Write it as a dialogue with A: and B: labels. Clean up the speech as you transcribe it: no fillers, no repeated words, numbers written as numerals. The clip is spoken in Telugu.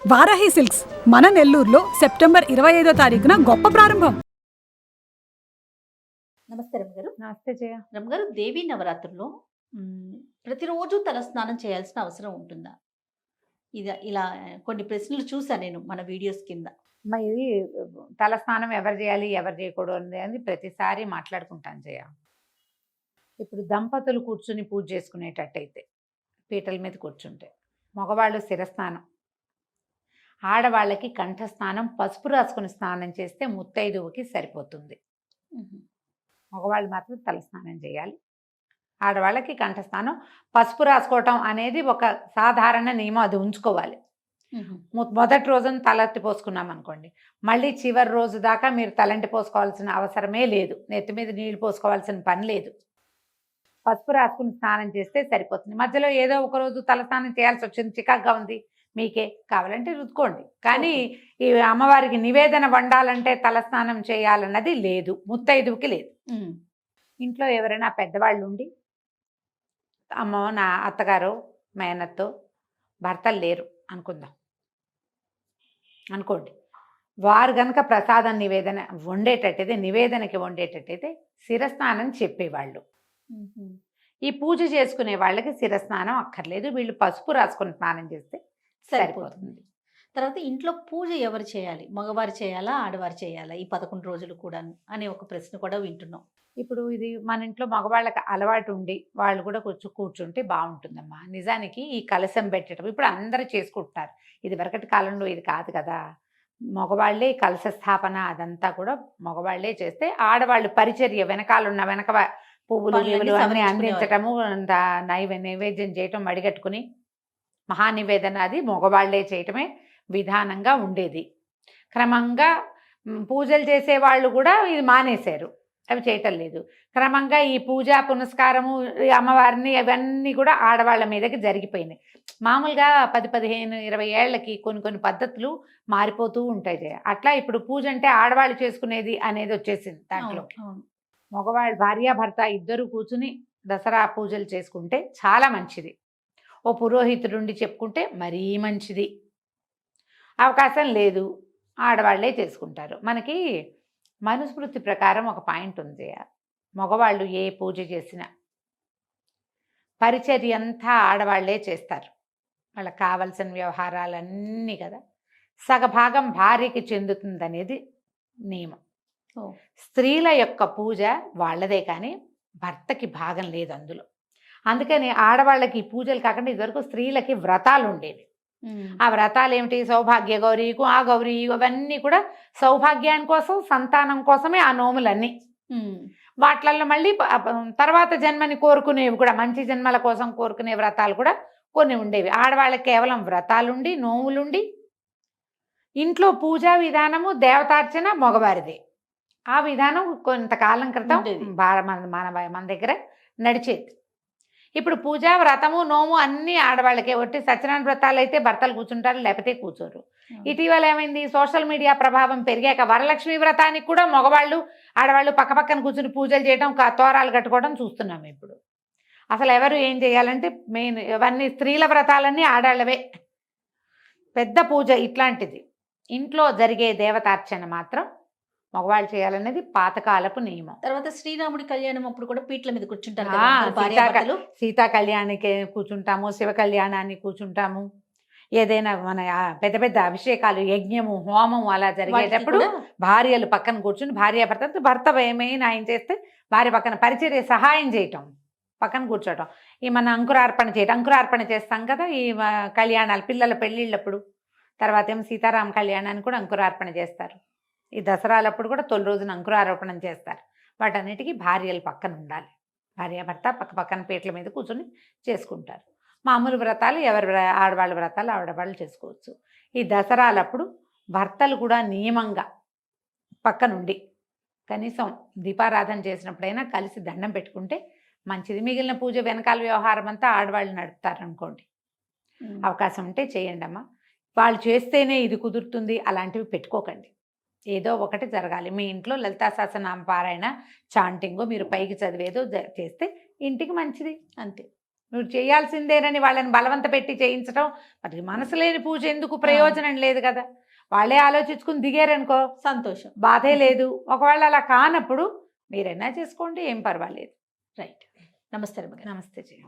A: వారాహి సిల్క్స్ మన నెల్లూరులో సెప్టెంబర్ 25వ తారీఖున గొప్ప ప్రారంభం.
B: నమస్తే రమ్మగారు.
C: నమస్తే జయ.
B: రమ్మగారు, దేవీ నవరాత్రుల్లో ప్రతిరోజు తల స్నానం చేయాల్సిన అవసరం ఉంటుందా? ఇలా కొన్ని ప్రశ్నలు చూసాను నేను మన వీడియోస్ కింద.
C: మరి తల స్నానం ఎవరు చేయాలి ఎవరు చేయకూడదు అని ప్రతిసారి మాట్లాడుకుంటాను జయ. ఇప్పుడు దంపతులు కూర్చుని పూజ చేసుకునేటట్టయితే పీటల మీద కూర్చుంటే మగవాళ్ళు శిరస్నానం, ఆడవాళ్ళకి కంఠస్నానం, పసుపు రాసుకుని స్నానం చేస్తే ముత్తైదువుకి సరిపోతుంది. మగవాళ్ళు మాత్రం తలస్నానం చేయాలి, ఆడవాళ్ళకి కంఠస్నానం, పసుపు రాసుకోవటం అనేది ఒక సాధారణ నియమం, అది ఉంచుకోవాలి. మొదటి రోజున తలెత్తి పోసుకున్నాం అనుకోండి, మళ్ళీ చివరి రోజు దాకా మీరు తలంటి పోసుకోవాల్సిన అవసరమే లేదు, నెత్తి మీద నీళ్లు పోసుకోవాల్సిన పని లేదు. పసుపు రాసుకుని స్నానం చేస్తే సరిపోతుంది. మధ్యలో ఏదో ఒక రోజు తలస్నానం చేయాల్సి వచ్చింది, చికాగ్గా ఉంది, మీకే కావాలంటే రుద్దుకోండి. కానీ ఈ అమ్మవారికి నివేదన వండాలంటే తలస్నానం చేయాలన్నది లేదు, ముత్తైదువుకి లేదు. ఇంట్లో ఎవరైనా పెద్దవాళ్ళు ఉండి, అమ్మో నా అత్తగారు మేనత్తో భర్తలు లేరు అనుకుందాం అనుకోండి, వారు గనక ప్రసాదం నివేదన వండేటట్టయితే, నివేదనకి వండేటట్టయితే శిరస్నానం చెప్పేవాళ్ళు. ఈ పూజ చేసుకునే వాళ్ళకి శిరస్నానం అక్కర్లేదు, వీళ్ళు పసుపు రాసుకుని స్నానం చేస్తే సరిపోతుంది.
B: తర్వాత ఇంట్లో పూజ ఎవరు చేయాలి? మగవారు చేయాలా, ఆడవారు చేయాలా ఈ 11 రోజులు కూడా అనే ఒక ప్రశ్న కూడా వింటున్నాం.
C: ఇప్పుడు ఇది మన ఇంట్లో మగవాళ్ళకి అలవాటు ఉండి వాళ్ళు కూడా కూర్చుంటే బాగుంటుందమ్మా. నిజానికి ఈ కలశం పెట్టడం ఇప్పుడు అందరూ చేసుకుంటున్నారు, ఇది వరకటి కాలంలో ఇది కాదు కదా. మగవాళ్ళే కలశ స్థాపన అదంతా కూడా మగవాళ్లే చేస్తే, ఆడవాళ్ళు పరిచర్య వెనకాలన్న వెనక పువ్వులు గివ్వులు అన్నీ అందించటము, నైవేద్యం చేయటం, మడిగట్టుకుని మహానివేదన అది మగవాళ్లే చేయటమే విధానంగా ఉండేది. క్రమంగా పూజలు చేసేవాళ్ళు కూడా ఇది మానేశారు, అవి చేయటం లేదు. క్రమంగా ఈ పూజ పునస్కారము అమ్మవారిని అవన్నీ కూడా ఆడవాళ్ళ మీదకి జరిగిపోయినాయి. మామూలుగా 10-15-20 ఏళ్ళకి కొన్ని పద్ధతులు మారిపోతూ ఉంటాయి. అట్లా ఇప్పుడు పూజ అంటే ఆడవాళ్ళు చేసుకునేది అనేది వచ్చేసింది దాంట్లో. మగవాళ్ళు భార్యాభర్త ఇద్దరు కూర్చుని దసరా పూజలు చేసుకుంటే చాలా మంచిది. ఓ పురోహితుడుండి చెప్పుకుంటే మరీ మంచిది. అవకాశం లేదు, ఆడవాళ్లే చేసుకుంటారు. మనకి మనుస్మృతి ప్రకారం ఒక పాయింట్ ఉంది, మగవాళ్ళు ఏ పూజ చేసినా పరిచర్య అంతా ఆడవాళ్లే చేస్తారు. వాళ్ళకి కావలసిన వ్యవహారాలన్నీ కదా సగభాగం భార్యకి చెందుతుందనేది నియమం. స్త్రీల యొక్క పూజ వాళ్ళదే కానీ భర్తకి భాగం లేదు అందులో. అందుకని ఆడవాళ్ళకి పూజలు కాకుండా ఇదివరకు స్త్రీలకి వ్రతాలు ఉండేవి. ఆ వ్రతాలు ఏమిటి? సౌభాగ్య గౌరీ, ఆ గౌరీ, అవన్నీ కూడా సౌభాగ్యాని కోసం, సంతానం కోసమే ఆ నోములన్నీ. వాటిల్లో మళ్ళీ తర్వాత జన్మని కోరుకునేవి కూడా, మంచి జన్మల కోసం కోరుకునే వ్రతాలు కూడా కొన్ని ఉండేవి. ఆడవాళ్ళకి కేవలం వ్రతాలుండి, నోములుండి, ఇంట్లో పూజా విధానము దేవతార్చన మగవారిదే. ఆ విధానం కొంతకాలం క్రితం మన దగ్గర నడిచేది. ఇప్పుడు పూజ, వ్రతము, నోము అన్నీ ఆడవాళ్ళకే. ఒట్టి సత్యనారాయణ వ్రతాలు అయితే భర్తలు కూర్చుంటారు, లేకపోతే కూర్చోరు. ఇటీవల ఏమైంది, సోషల్ మీడియా ప్రభావం పెరిగాక వరలక్ష్మి వ్రతానికి కూడా మగవాళ్ళు ఆడవాళ్ళు పక్కపక్కన కూర్చుని పూజలు చేయడం, తోరాలు కట్టుకోవడం చూస్తున్నాము ఇప్పుడు. అసలు ఎవరు ఏం చేయాలంటే మెయిన్ ఇవన్నీ స్త్రీల వ్రతాలన్నీ ఆడాళ్ళవే. పెద్ద పూజ ఇట్లాంటిది ఇంట్లో జరిగే దేవతార్చన మాత్రం మగవాళ్ళు చేయాలనేది పాతకాలపు నియమం.
B: తర్వాత శ్రీరాముడి కళ్యాణం అప్పుడు కూడా పీట్ల మీద కూర్చుంటారు.
C: సీతా కళ్యాణానికి కూర్చుంటాము, శివ కళ్యాణాన్ని కూర్చుంటాము. ఏదైనా మన పెద్ద పెద్ద అభిషేకాలు, యజ్ఞము, హోమం అలా జరిగేటప్పుడు భార్యలు పక్కన కూర్చుని, భర్త ఏమైనా ఆయన చేస్తే భార్య పక్కన పరిచర్య సహాయం చేయటం, పక్కన కూర్చోటం. ఈ మన అంకురార్పణ చేస్తాం కదా ఈ కళ్యాణాలు, పిల్లల పెళ్ళిళ్ళప్పుడు. తర్వాత ఏమో సీతారామ కళ్యాణాన్ని కూడా అంకురార్పణ చేస్తారు. ఈ దసరాలప్పుడు కూడా తొలి రోజున అంకురారోపణం చేస్తారు. వాటన్నిటికీ భార్యలు పక్కన ఉండాలి, భార్యాభర్త పక్కన పీటల మీద కూర్చొని చేసుకుంటారు. మామూలు వ్రతాలు ఆడవాళ్ళ వ్రతాలు ఆడవాళ్ళు చేసుకోవచ్చు. ఈ దసరాలప్పుడు భర్తలు కూడా నియమంగా పక్కనుండి కనీసం దీపారాధన చేసినప్పుడైనా కలిసి దండం పెట్టుకుంటే మంచిది. మిగిలిన పూజ వెనకాల వ్యవహారం అంతా ఆడవాళ్ళు నడుపుతారనుకోండి, అవకాశం ఉంటే చేయండి అమ్మా. వాళ్ళు చేస్తేనే ఇది కుదురుతుంది అలాంటివి పెట్టుకోకండి. ఏదో ఒకటి జరగాలి. మీ ఇంట్లో లలితా సహస్రనామ పారాయణ, చాంటింగో మీరు పైకి చదివేదో చేస్తే ఇంటికి మంచిది, అంతే. నువ్వు చేయాల్సిందేనని వాళ్ళని బలవంత పెట్టి చేయించడం, మరి మనసు లేని పూజ ఎందుకు, ప్రయోజనం లేదు కదా. వాళ్ళే ఆలోచించుకుని దిగారనుకో
B: సంతోషం.
C: బాధే లేదు. ఒకవేళ అలా కానప్పుడు మీరైనా చేసుకోండి, ఏం పర్వాలేదు.
B: రైట్. నమస్తే రమ్య గారు.
C: నమస్తే జయ.